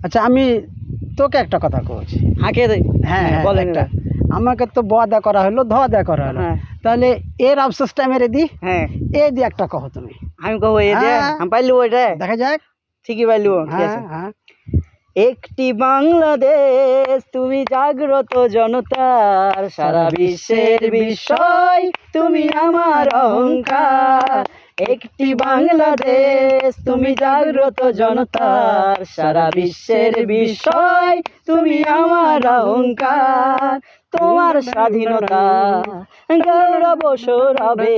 আচ্ছা আমি তোকে একটা কথা কইছি। হাঁকে দে। হ্যাঁ হ্যাঁ বলেন একটা। আমাকে তো ব দা করা হলো, ধ দা করা হলো, হ্যাঁ তাহলে এর আফসোসটা মেরে দি, হ্যাঁ এ দি একটা কহ তুমি। আমি কহবো এই যে হ্যাঁ। আমি পাইলু ওইটা দেখা যাক। ঠিকই পাইলু ঠিক হ্যাঁ আছে। হ্যাঁ একটি বাংলাদেশ তুমি জাগ্রত জনতার, সারা বিশ্বের বিষয় তুমি আমার অহংকার। একটি বাংলাদেশ তুমি জাগ্রত জনতার, সারা বিশ্বের বিষয় তুমি আমার অহংকার। তোমার স্বাধীনতা গৌরব সৌরভে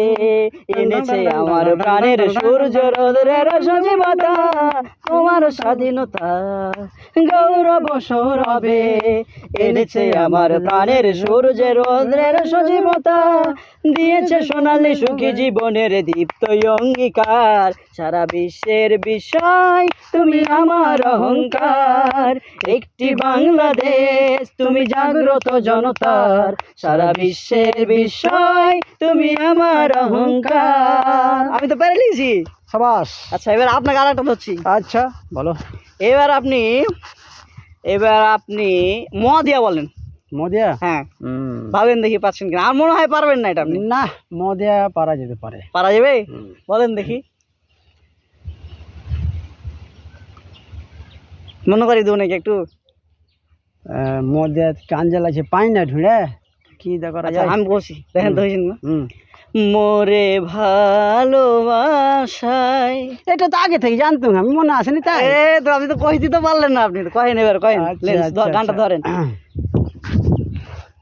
এনেছে আমার প্রাণের সূর্য রোদ্রের সজীবতা। তোমার স্বাধীনতা গৌরব সৌরভে এনেছে আমার প্রাণের সূর্যের রোদ্রের সজীবতা। দিয়েছে সোনালী সুখী জীবনের দীপ্ত অঙ্গীকার, সারা বিশ্বের বিষয় তুমি আমার অহংকার। একটি বাংলাদেশ তুমি জাগ্রত জনতার, সারা বিশ্বের বিষয় তুমি আমার অহংকার। আমি তো পেরে নিয়েছি। সাবাস। আচ্ছা এবার আপনাকে আর একটা ধরছি। আচ্ছা বলো। এবার আপনি ম দিয়া বলেন। মদিয়া। হ্যাঁ ভাবেন দেখি পাচ্ছেন কিনা। আর মনে হয় পারবেন না এটা আপনি। না মদিয়া পারা যেতে পারে। পারা যাবে? বলেন দেখি। মনে করি দেবো নাকি একটু? মদিয়া কাঞ্জাল আছে পাই না ঢুঁড়ে কি দা করা আচ্ছা যায়। আমি বসি, দেখেন তো হয়েছেন না। হুম মোরে ভালোবাসায়। এটা তো আগে থেকে জানতাম, আমি মনে আসেনি তাই। এ তো আপনি তো কই দিতে পারলেন না। আপনি তো কহেন, এবার কহেন। গানটা ধরেন,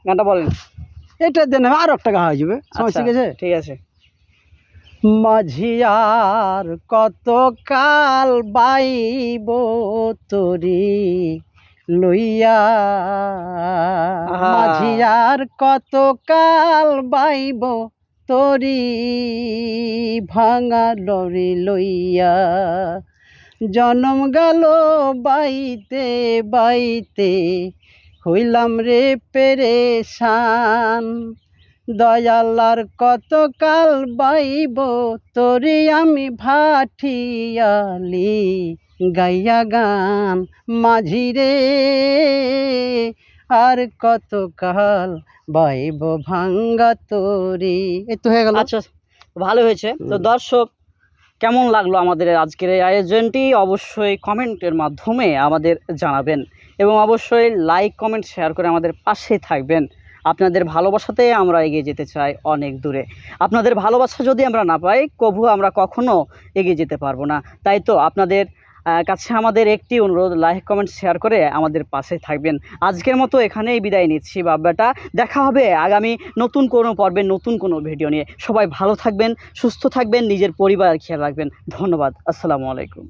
গানটা বলেন। এটা দেন আর একটা গা হয়ে যাবে। আচ্ছা, ঠিক আছে ঠিক আছে। মাঝিয়ার কত কাল বাইব তোরি লইয়া, মাঝিয়ার কত কাল বাইব তোরি ভাঙা লরি লইয়া। জনম গেল বাইতে বাইতে হইলাম রে পেরেশান। দয়ালার কত কাল বাইব তোরে আমি ভাটিয়ালি গাইয়া গান। মাঝি রে আর কত কাল বাইব ভাঙ্গা তোরি। এই তো হয়ে গেল। আচ্ছা ভালো হয়েছে। তো দর্শক কেমন লাগলো আমাদের আজকের এই আয়োজনটি অবশ্যই কমেন্টের মাধ্যমে আমাদের জানাবেন, এবং অবশ্যই লাইক কমেন্ট শেয়ার করে আমাদের পাশে থাকবেন। আপনাদের ভালোবাসাতে আমরা এগিয়ে যেতে চাই অনেক দূরে। আপনাদের ভালোবাসা যদি আমরা না পাই কভু আমরা কখনো এগিয়ে যেতে পারবো না। তাই তো আপনাদের কাছে আমাদের একটি অনুরোধ, লাইক কমেন্ট শেয়ার করে আমাদের পাশে থাকবেন। আজকের মতো এখানেই বিদায় নিচ্ছি বাব্বাটা। দেখা হবে আগামী নতুন কোনো পর্বে নতুন কোনো ভিডিও নিয়ে। সবাই ভালো থাকবেন, সুস্থ থাকবেন, নিজের পরিবার খেয়াল রাখবেন। ধন্যবাদ। আসসালামু আলাইকুম।